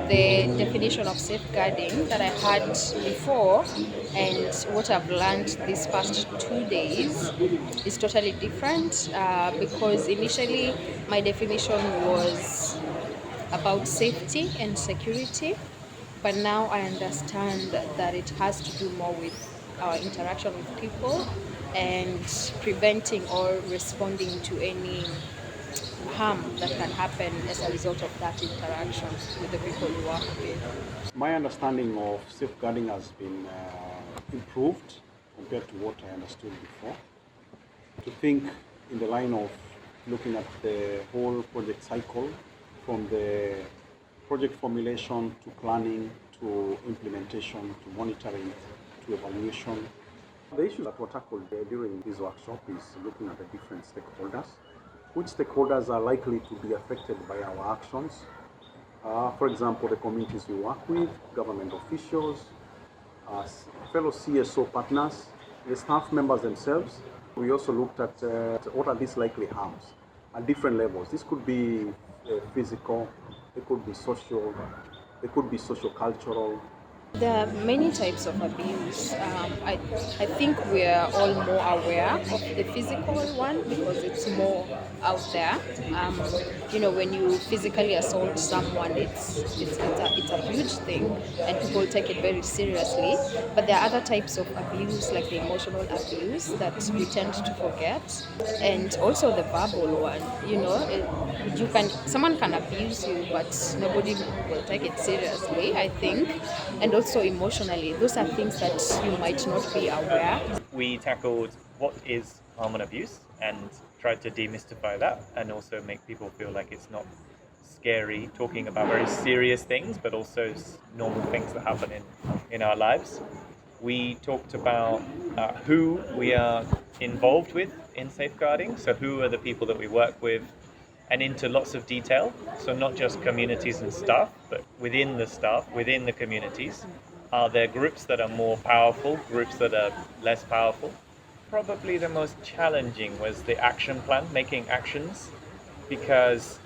The definition of safeguarding that I had before and what I've learned these past 2 days is totally different because initially my definition was about safety and security, but now I understand that it has to do more with our interaction with people and preventing or responding to any harm that can happen as a result of that interaction with the people you work with. My understanding of safeguarding has been improved compared to what I understood before. To think in the line of looking at the whole project cycle from the project formulation to planning to implementation to monitoring to evaluation. The issues that were tackled during this workshop is looking at the different stakeholders. Which stakeholders are likely to be affected by our actions? For example, the communities we work with, government officials, fellow CSO partners, the staff members themselves. We also looked at what are these likely harms at different levels. This could be physical, it could be social, it could be social-cultural. There are many types of abuse. I think we are all more aware of the physical one because it's more out there. When you physically assault someone, it's a huge thing, and people take it very seriously. But there are other types of abuse, like the emotional abuse, that we tend to forget, and also the verbal one. Someone can abuse you, but nobody will take it seriously, I think. And also emotionally, those are things that you might not be aware. We tackled what is harm and abuse and tried to demystify that and also make people feel like it's not scary talking about very serious things, but also normal things that happen in our lives. We talked about who we are involved with in safeguarding, so who are the people that we work with, and into lots of detail. So not just communities and staff, but within the staff, within the communities. Are there groups that are more powerful, groups that are less powerful? Probably the most challenging was the action plan, making actions, because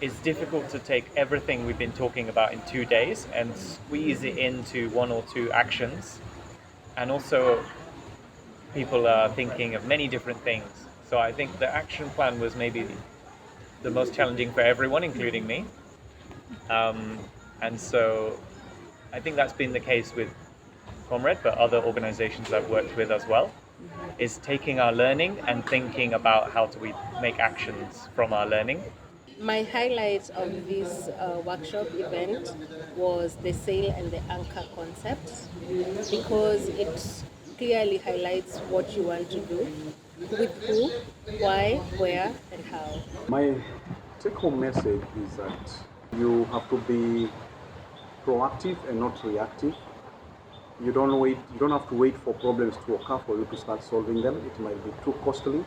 it's difficult to take everything we've been talking about in 2 days and squeeze it into 1 or 2 actions. And also, people are thinking of many different things. So I think the action plan was maybe the most challenging for everyone, including me. And so I think that's been the case with Comrade, but other organizations I've worked with as well, is taking our learning and thinking about how do we make actions from our learning. My highlight of this workshop event was the sail and the anchor concept because it clearly highlights what you want to do, with who, why, where, and how. My take-home message is that you have to be proactive and not reactive. You don't have to wait for problems to occur for you to start solving them. It might be too costly.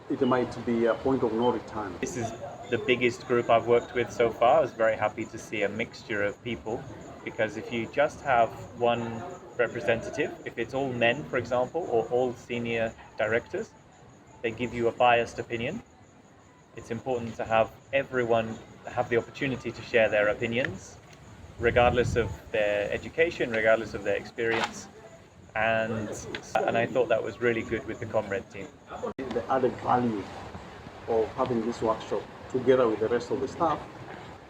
It might be a point of no return. This is the biggest group I've worked with so far. I was very happy to see a mixture of people, because if you just have one representative, if it's all men, for example, or all senior directors, they give you a biased opinion. It's important to have everyone have the opportunity to share their opinions, regardless of their education, regardless of their experience. And I thought that was really good with the Comrade team. The added value of having this workshop together with the rest of the staff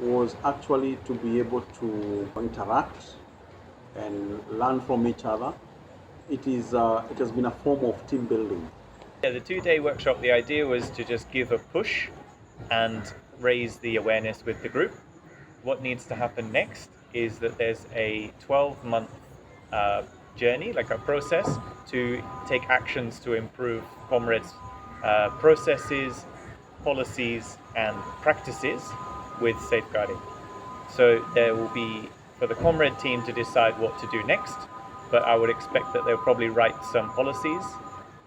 was actually to be able to interact and learn from each other. It has been a form of team building. Yeah, the 2-day workshop, the idea was to just give a push and raise the awareness with the group. What needs to happen next is that there's a 12-month journey, like a process, to take actions to improve Comrade's processes, policies, and practices with safeguarding. So there will be, for the Comrade team to decide what to do next, but I would expect that they'll probably write some policies,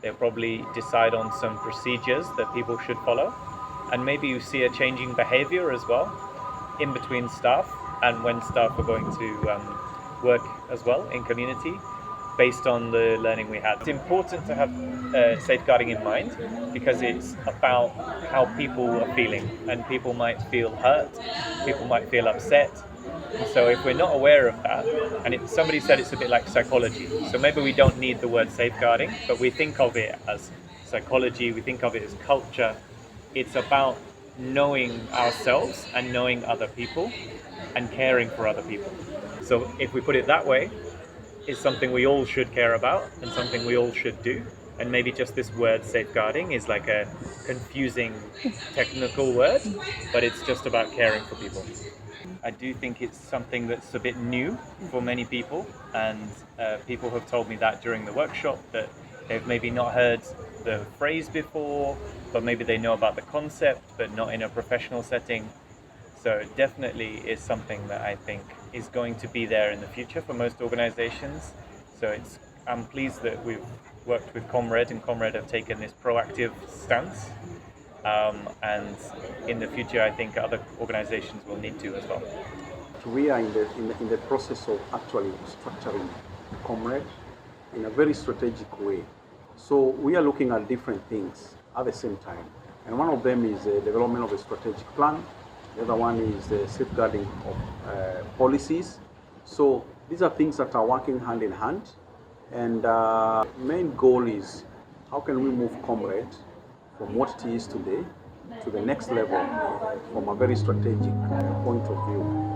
they'll probably decide on some procedures that people should follow, and maybe you see a changing behavior as well in between staff and when staff are going to work as well in community based on the learning we had. It's important to have safeguarding in mind because it's about how people are feeling, and people might feel hurt, people might feel upset, So if we're not aware of that, and somebody said it's a bit like psychology, so maybe we don't need the word safeguarding, but we think of it as psychology, we think of it as culture. It's about knowing ourselves and knowing other people and caring for other people. So if we put it that way, it's something we all should care about and something we all should do. And maybe just this word safeguarding is like a confusing technical word, but it's just about caring for people. I do think it's something that's a bit new for many people, and people have told me that during the workshop, that they've maybe not heard the phrase before, but maybe they know about the concept, but not in a professional setting. So definitely is something that I think is going to be there in the future for most organizations. So I'm pleased that we've worked with Comrade, and Comrade have taken this proactive stance. And in the future, I think other organizations will need to as well. We are in the process of actually structuring Comrade in a very strategic way. So we are looking at different things at the same time. And one of them is the development of a strategic plan. The other one is the safeguarding of policies. So these are things that are working hand in hand. And main goal is how can we move Comrade from what it is today to the next level from a very strategic point of view.